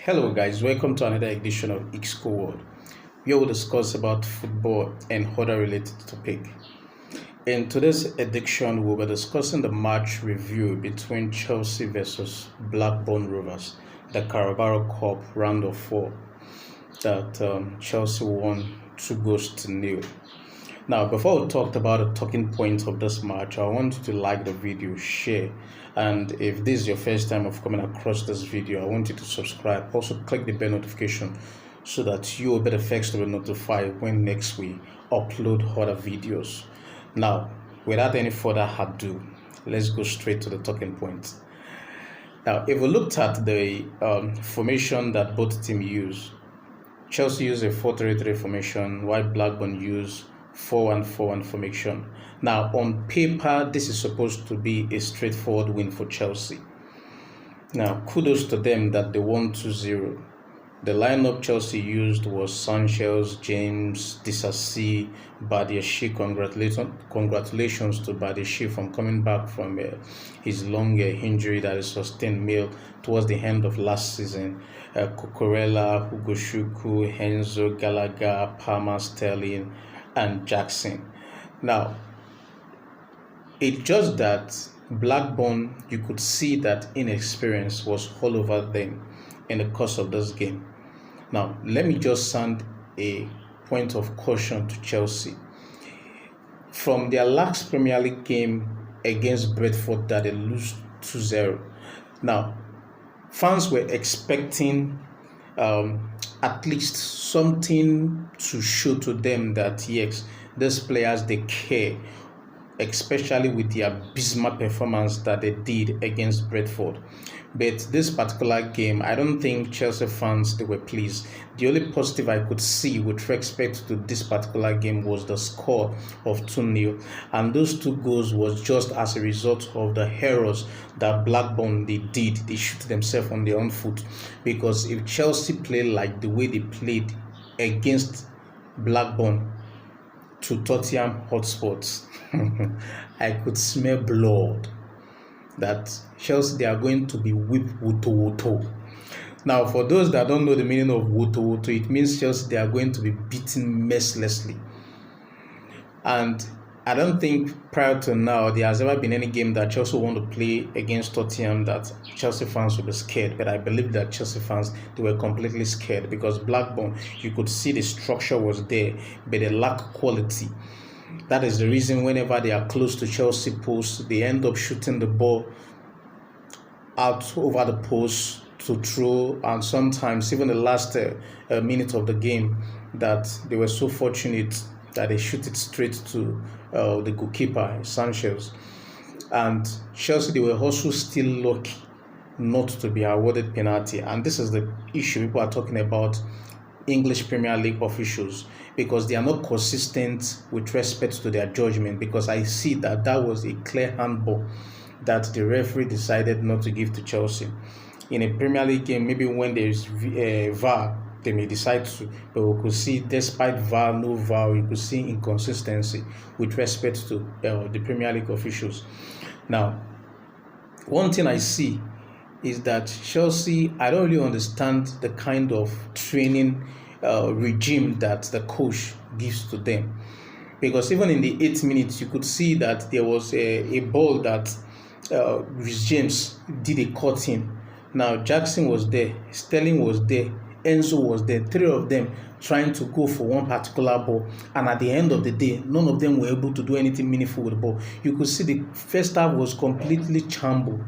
Hello guys, welcome to another edition of Xco World. We will discuss about football and other related topic. In today's edition, we will be discussing the match review between Chelsea versus Blackburn Rovers, the Carabao Cup round of 4 that Chelsea won 2-0. Now, before we talk about the talking points of this match, I want you to like the video, share, and if this is your first time of coming across this video, I want you to subscribe. Also, click the bell notification so that you will be the first to be notified when next we upload other videos. Now, without any further ado, let's go straight to the talking points. Now, if we looked at the formation that both teams use, Chelsea used a 4-3-3 formation, while Blackburn used 4-1-4-1 formation. Now, on paper, this is supposed to be a straightforward win for Chelsea. Now, kudos to them that they won 2-0. The lineup Chelsea used was Sanchez, James, Disasi, Badiashile. Congratulations to Badiashile from coming back from his long injury that he sustained towards the end of last season. Cucurella, Hugo Shuku, Enzo, Gallagher, Palmer, Sterling, and Jackson. Now, it's just that Blackburn, you could see that inexperience was all over them in the course of this game. Now, let me just sound a point of caution to Chelsea. From their last Premier League game against Brentford that they lose 2-0. Now, fans were expecting at least something to show to them that yes, these players, they care, especially with the abysmal performance that they did against Brentford. But this particular game, I don't think Chelsea fans, they were pleased. The only positive I could see with respect to this particular game was the score of 2-0. And those 2 goals was just as a result of the errors that Blackburn they did. They shoot themselves on their own foot. Because if Chelsea played like the way they played against Blackburn to Tottenham Hotspurs, I could smell blood. That Chelsea, they are going to be whipped woto. Now, for those that don't know the meaning of woto, it means Chelsea, they are going to be beaten mercilessly. And I don't think prior to now there has ever been any game that Chelsea want to play against Tottenham that Chelsea fans will be scared. But I believe that Chelsea fans, they were completely scared because Blackburn, you could see the structure was there, but they lack quality. That is the reason whenever they are close to Chelsea post, they end up shooting the ball out over the post to throw, and sometimes even the last minute of the game that they were so fortunate that they shoot it straight to the goalkeeper, Sanchez. And Chelsea, they were also still lucky not to be awarded penalty. And this is the issue people are talking about English Premier League officials, because they are not consistent with respect to their judgment, because I see that was a clear handball that the referee decided not to give to Chelsea. In a Premier League game, maybe when there is VAR, they may decide to, but we could see despite VAR, no VAR, you could see inconsistency with respect to the Premier League officials. Now, one thing I see is that Chelsea, I don't really understand the kind of training regime that the coach gives to them, because even in the 8 minutes you could see that there was a ball that Rhys James did a cut in. Now Jackson was there, Sterling was there, Enzo was there, 3 of them trying to go for one particular ball, and at the end of the day none of them were able to do anything meaningful with the ball. You could see the first half was completely shambled.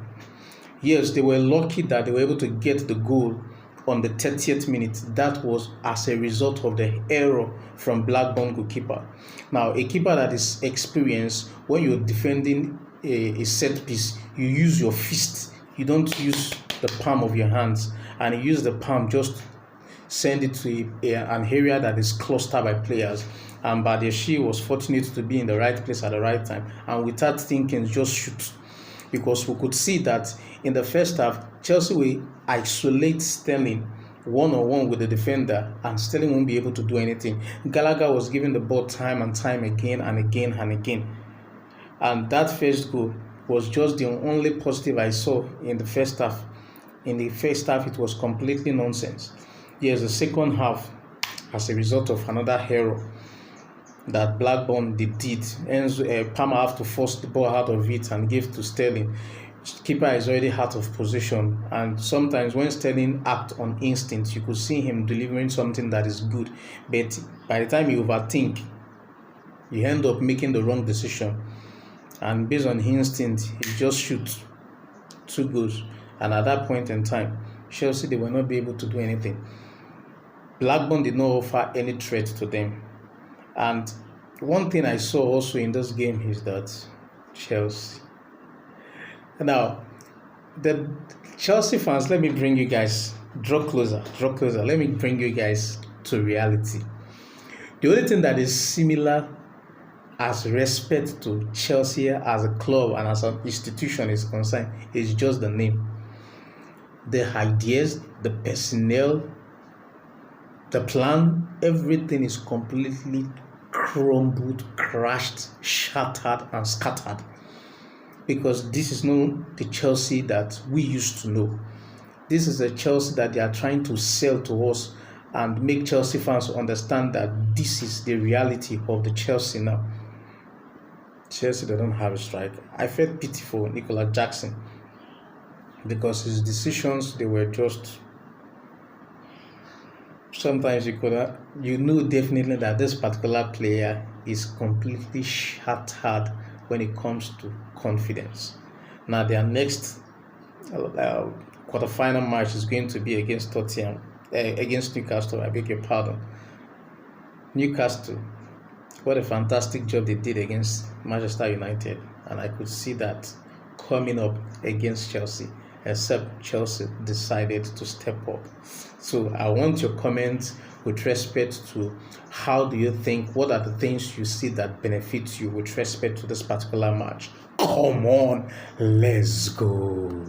Yes, they were lucky that they were able to get the goal on the 30th minute. That was as a result of the error from Blackburn goalkeeper. Now, a keeper that is experienced, when you're defending a set piece, you use your fist. You don't use the palm of your hands, and you use the palm, just send it to an area that is clustered by players. And Badiashile was fortunate to be in the right place at the right time, and without thinking, just shoot. Because we could see that in the first half, Chelsea will isolate Sterling one-on-one with the defender, and Sterling won't be able to do anything. Gallagher was given the ball time and time again and again and again. And that first goal was just the only positive I saw in the first half. in the first half, it was completely nonsense. Yes, the second half, as a result of another error that Blackburn did, Palmer have to force the ball out of it and give to Sterling. Keeper is already out of position, and sometimes when Sterling acts on instinct, you could see him delivering something that is good, but by the time you overthink, you end up making the wrong decision, and based on instinct, he just shoots 2 goals, and at that point in time, Chelsea, they will not be able to do anything. Blackburn did not offer any threat to them. And one thing I saw also in this game is that Chelsea. Now, the Chelsea fans, let me bring you guys, draw closer. Let me bring you guys to reality. The only thing that is similar as respect to Chelsea as a club and as an institution is concerned is just the name. The ideas, the personnel, the plan, everything is completely crumbled, crashed, shattered, and scattered. Because this is not the Chelsea that we used to know. This is a Chelsea that they are trying to sell to us and make Chelsea fans understand that this is the reality of the Chelsea now. Chelsea, they don't have a striker. I felt pity for Nicola Jackson because his decisions, they were just... Sometimes you know definitely that this particular player is completely shattered when it comes to confidence. Now their next quarterfinal match is going to be against against Newcastle. I beg your pardon. Newcastle, what a fantastic job they did against Manchester United, and I could see that coming up against Chelsea, except Chelsea decided to step up. So I want your comments with respect to how do you think, what are the things you see that benefit you with respect to this particular match? Come on, let's go.